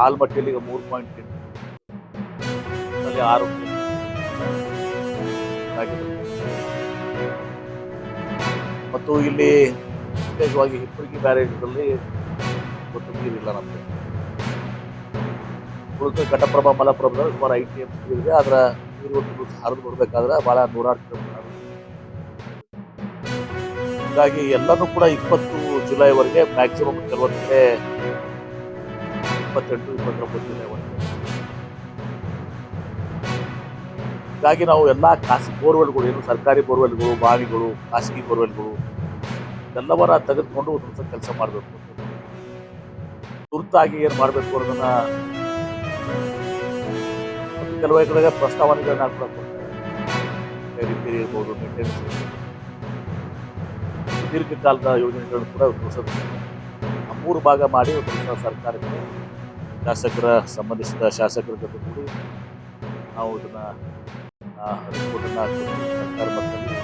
ಆಲ್ಮಟ್ಟಿಯಲ್ಲಿ ಈಗ 3.8 ಅಲ್ಲಿ 6 ಆಗಿದೆ. ಮತ್ತು ಇಲ್ಲಿ ವಿಶೇಷವಾಗಿ ಹಿಪ್ಪರಗಿ ಬ್ಯಾರೇಜ್ನಲ್ಲಿ ಇವತ್ತು ನೀರಿಲ್ಲ ನಮಗೆ. ಉಳಿದ ಘಟಪ್ರಭಾ ಮಲಪ್ರಭಾದಲ್ಲಿ ಸುಮಾರು 5 TMC ಇದೆ. ಅದರ ನೀರು ಇವತ್ತು ಹರಿದು ಬಿಡಬೇಕಾದ್ರೆ ಬಹಳ 106 ಕಿಲೋಮೀಟರ್. ಹೀಗಾಗಿ ಎಲ್ಲನೂ ಕೂಡ 20 ಜುಲೈವರೆಗೆ ಮ್ಯಾಕ್ಸಿಮಮ್, ಕೆಲವೊಂದು ಕಡೆ 28-29 ಜುಲೈವರೆಗೆ. ಹೀಗಾಗಿ ನಾವು ಎಲ್ಲ ಬೋರ್ವೆಲ್ಗಳು, ಏನು ಸರ್ಕಾರಿ ಬೋರ್ವೆಲ್ಗಳು, ಬಾವಿಗಳು, ಖಾಸಗಿ ಬೋರ್ವೆಲ್ಗಳು ಎಲ್ಲವನ್ನ ತೆಗೆದುಕೊಂಡು ಒಂದು ದಿವಸ ಕೆಲಸ ಮಾಡಬೇಕು. ತುರ್ತಾಗಿ ಏನು ಮಾಡಬೇಕು ಅನ್ನೋದನ್ನ ಕೆಲವೇ ಕಡೆಗೆ ಪ್ರಸ್ತಾವನೆಗಳನ್ನ ಕೂಡ ಕೊಡ್ತಾರೆ. ರಿಪೇರಿ ಇರ್ಬೋದು, ಮೇಂಟೆನೆನ್ಸ್ ಇರ್ಬೋದು, ದೀರ್ಘಕಾಲದ ಯೋಜನೆಗಳನ್ನು ಕೂಡ ಒಂದು ದಿವಸ 3 ಭಾಗ ಮಾಡಿ ಒಂದು ದಿವಸ ಸರ್ಕಾರಕ್ಕೆ ಸಂಬಂಧಿಸಿದ ಶಾಸಕರ ಜೊತೆ ಕೂಡಿ ನಾವು ಇದನ್ನ ರಿಪೋರ್ಟನ್ನು ಸರ್ಕಾರ ಮಟ್ಟದಲ್ಲಿ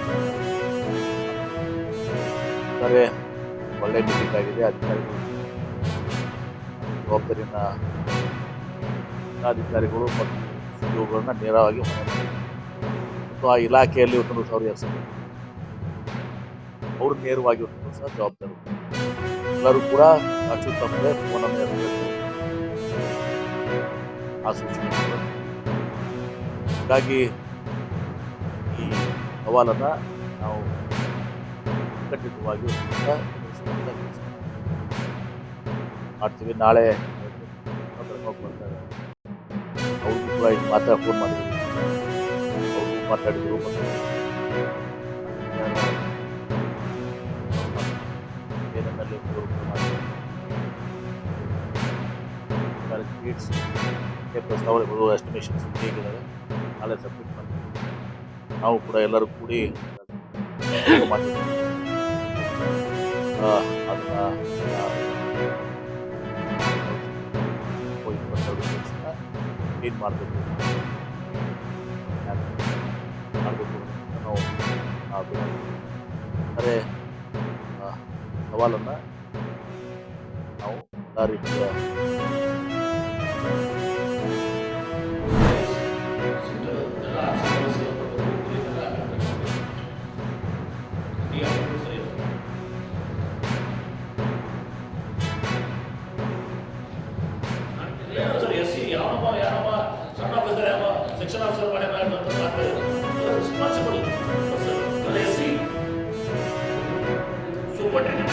ಒಳ್ಳೆ ಮೀಟಿಂಗ್ ಆಗಿದೆ. ಅಧಿಕಾರಿಗಳು ಜವಾಬ್ದಾರಿನ ಜಿಲ್ಲಾಧಿಕಾರಿಗಳು ಮತ್ತು ಸಿಇಒಗಳನ್ನ ನೇರವಾಗಿ ಮತ್ತು ಆ ಇಲಾಖೆಯಲ್ಲಿ ಒಂದು ಅವ್ರು ಅವರು ನೇರವಾಗಿ ಒಂದು ದಿವಸ ಜವಾಬ್ದಾರಿ. ಎಲ್ಲರೂ ಕೂಡ ಅಚ್ಚುತಪ್ಪದೆ ಫೋನನ್ನು ಇರಬೇಕು, ಆ ಸೂಚನೆ. ಹೀಗಾಗಿ ಈ ಸವಾಲನ್ನು ನಾವು ಖಂಡಿತವಾಗಿ ಮಾಡ್ತೀವಿ. ನಾಳೆ ಬರ್ತಾರೆ, ಅವ್ರಿಗೂ ಕೂಡ ಈಗ ಫೋನ್ ಮಾಡಿದ್ರು, ಅವ್ರಿಗೂ ಮಾತಾಡಿದ್ರು. ಮತ್ತು ಏನಲ್ಲಿ ಪ್ರಸ್ತಾವನೆಗಳು, ಎಸ್ಟಿಮೇಷನ್ಸ್ ಹೇಗಿದ್ದಾವೆ ನಾಳೆ ಸಬ್ಮಿಟ್ ಮಾಡ್ತೀವಿ. ನಾವು ಕೂಡ ಎಲ್ಲರೂ ಕೂಡಿ ಮಾಡಿದ್ದೀವಿ. ಅದನ್ನ 22 ಕ್ಲೀನ್ ಮಾಡಬೇಕು ನಾವು ಅಂದರೆ ಸವಾಲನ್ನು ನಾವು ಎಲ್ಲ ರೀತಿಯ ಸೆಕ್ಷನ್ ಆಫೀಸರ್ ರೆಸ್ಪಾನ್ಸಿಬಲ್ ಎಸ್ಸಿ ಸೂಪರ್ಟೆಂಡೆಂಟ್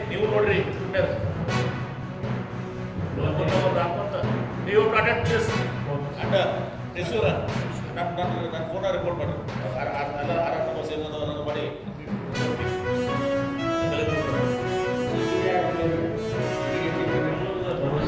ನೀವು ನೋಡ್ರಿ ನೀವು ಪ್ರಾಡಕ್ಟ್ ಅಂಡ್ ರಿಸೀವರ್ ನನ್ನ ಫೋನ ರಿಪೋರ್ಟ್ ಮಾಡ್ರಿ.